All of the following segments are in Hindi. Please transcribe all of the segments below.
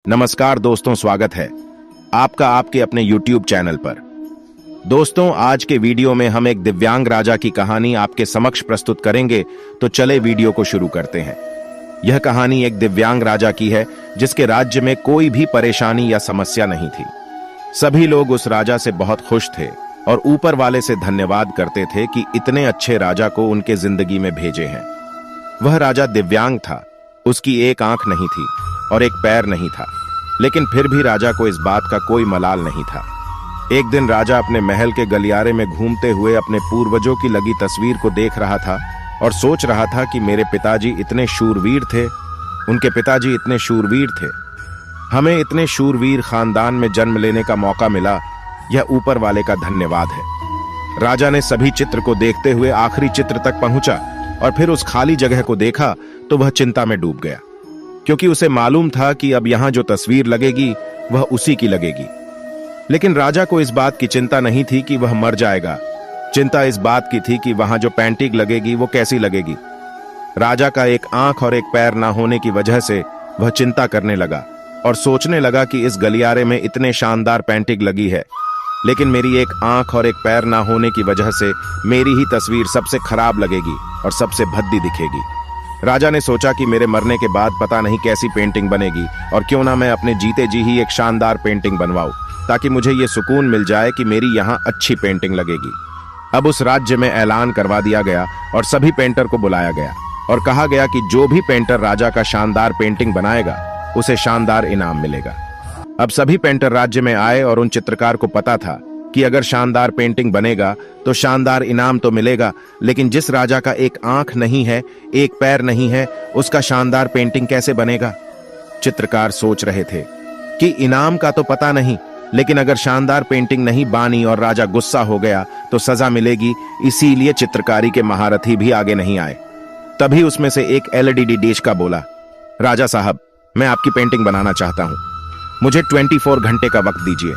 नमस्कार दोस्तों, स्वागत है आपका आपके अपने YouTube चैनल पर। दोस्तों, आज के वीडियो में हम एक दिव्यांग राजा की कहानी आपके समक्ष प्रस्तुत करेंगे, तो चले वीडियो को शुरू करते हैं। यह कहानी एक दिव्यांग राजा की है जिसके राज्य में कोई भी परेशानी या समस्या नहीं थी। सभी लोग उस राजा से बहुत खुश थे और ऊपर वाले से धन्यवाद करते थे कि इतने अच्छे राजा को उनके जिंदगी में भेजे हैं। वह राजा दिव्यांग था, उसकी एक आंख नहीं थी और एक पैर नहीं था, लेकिन फिर भी राजा को इस बात का कोई मलाल नहीं था। एक दिन राजा अपने महल के गलियारे में घूमते हुए अपने पूर्वजों की लगी तस्वीर को देख रहा था और सोच रहा था कि मेरे पिताजी इतने शूरवीर थे, उनके पिताजी इतने शूरवीर थे, हमें इतने शूरवीर खानदान में जन्म लेने का मौका मिला, यह ऊपर वाले का धन्यवाद है। राजा ने सभी चित्र को देखते हुए आखिरी चित्र तक पहुंचा और फिर उस खाली जगह को देखा तो वह चिंता में डूब गया, क्योंकि उसे मालूम था कि अब यहां जो तस्वीर लगेगी वह उसी की लगेगी। लेकिन राजा को इस बात की चिंता नहीं थी कि वह मर जाएगा, चिंता इस बात की थी कि वहां जो पेंटिंग लगेगी वो कैसी लगेगी। राजा का एक आंख और एक पैर ना होने की वजह से वह चिंता करने लगा और सोचने लगा कि इस गलियारे में इतने शानदार पेंटिंग लगी है, लेकिन मेरी एक आंख और एक पैर ना होने की वजह से मेरी ही तस्वीर सबसे खराब लगेगी और सबसे भद्दी दिखेगी। राजा ने सोचा कि मेरे मरने के बाद पता नहीं कैसी पेंटिंग बनेगी, और क्यों ना मैं अपने जीते जी ही एक शानदार पेंटिंग बनवाऊं, ताकि मुझे ये सुकून मिल जाए कि मेरी यहाँ अच्छी पेंटिंग लगेगी। अब उस राज्य में ऐलान करवा दिया गया और सभी पेंटर को बुलाया गया और कहा गया कि जो भी पेंटर राजा का शानदार पेंटिंग बनाएगा उसे शानदार इनाम मिलेगा। अब सभी पेंटर राज्य में आए और उन चित्रकार को पता था कि अगर शानदार पेंटिंग बनेगा तो शानदार इनाम तो मिलेगा, लेकिन जिस राजा का एक आंख नहीं है, एक पैर नहीं है, उसका शानदार पेंटिंग कैसे बनेगा। चित्रकार सोच रहे थे कि इनाम का तो पता नहीं, लेकिन अगर शानदार पेंटिंग नहीं बानी और राजा गुस्सा हो गया तो सजा मिलेगी, इसीलिए चित्रकारी के महारथी भी आगे नहीं आए। तभी उसमें से एक एलईडी डिश का बोला, राजा साहब, मैं आपकी पेंटिंग बनाना चाहता हूं, मुझे 24 घंटे का वक्त दीजिए।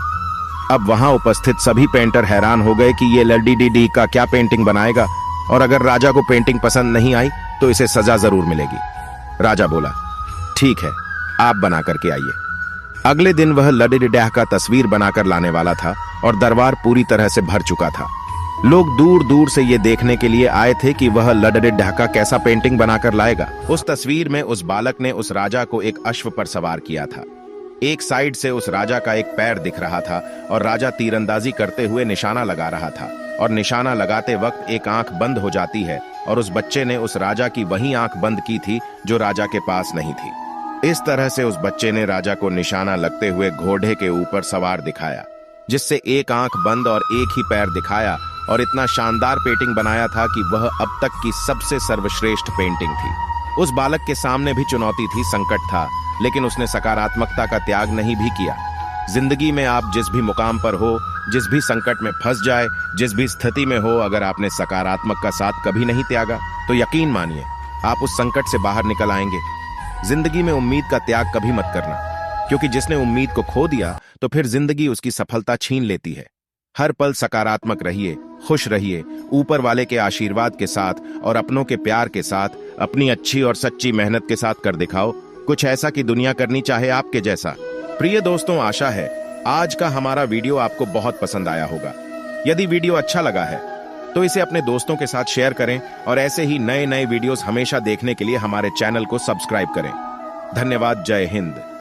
अब वहां उपस्थित सभी पेंटर हैरान हो गए कि ये एलईडी का क्या पेंटिंग बनाएगा, और अगर राजा को पेंटिंग पसंद नहीं आई तो इसे सजा जरूर मिलेगी। राजा बोला, ठीक है, आप बना करके आइए। अगले दिन वह लडीडीडह का तस्वीर बनाकर लाने वाला था और दरबार पूरी तरह से भर चुका था। लोग दूर दूर से ये देखने के लिए आए थे कि वह लडीडीडह का कैसा पेंटिंग बनाकर लाएगा। उस तस्वीर में उस बालक ने उस राजा को एक अश्व पर सवार किया था। एक साइड से उस राजा का एक पैर दिख रहा था और राजा तीरंदाजी करते हुए निशाना लगा रहा था, और निशाना लगाते वक्त एक आंख बंद हो जाती है, और उस बच्चे ने उस राजा की वही आंख बंद की थी जो राजा के पास नहीं थी। इस तरह से उस बच्चे ने राजा को निशाना लगते हुए घोड़े के ऊपर सवार दिखाया, जिससे एक आंख बंद और एक ही पैर दिखाया, और इतना शानदार पेंटिंग बनाया था कि वह अब तक की सबसे सर्वश्रेष्ठ पेंटिंग थी। उस बालक के सामने भी चुनौती थी, संकट था, लेकिन उसने सकारात्मकता का त्याग नहीं भी किया। जिंदगी में आप जिस भी मुकाम पर हो, जिस भी संकट में फंस जाए, जिस भी स्थिति में हो, अगर आपने सकारात्मक का साथ कभी नहीं त्यागा तो यकीन मानिए आप उस संकट से बाहर निकल आएंगे। जिंदगी में उम्मीद का त्याग कभी मत करना, क्योंकि जिसने उम्मीद को खो दिया तो फिर जिंदगी उसकी सफलता छीन लेती है। हर पल सकारात्मक रहिए, खुश रहिए, ऊपर वाले के आशीर्वाद के साथ और अपनों के प्यार के साथ, अपनी अच्छी और सच्ची मेहनत के साथ कर दिखाओ कुछ ऐसा कि दुनिया करनी चाहे आपके जैसा। प्रिय दोस्तों, आशा है आज का हमारा वीडियो आपको बहुत पसंद आया होगा। यदि वीडियो अच्छा लगा है तो इसे अपने दोस्तों के साथ शेयर करें, और ऐसे ही नए नए वीडियोस हमेशा देखने के लिए हमारे चैनल को सब्सक्राइब करें। धन्यवाद। जय हिंद।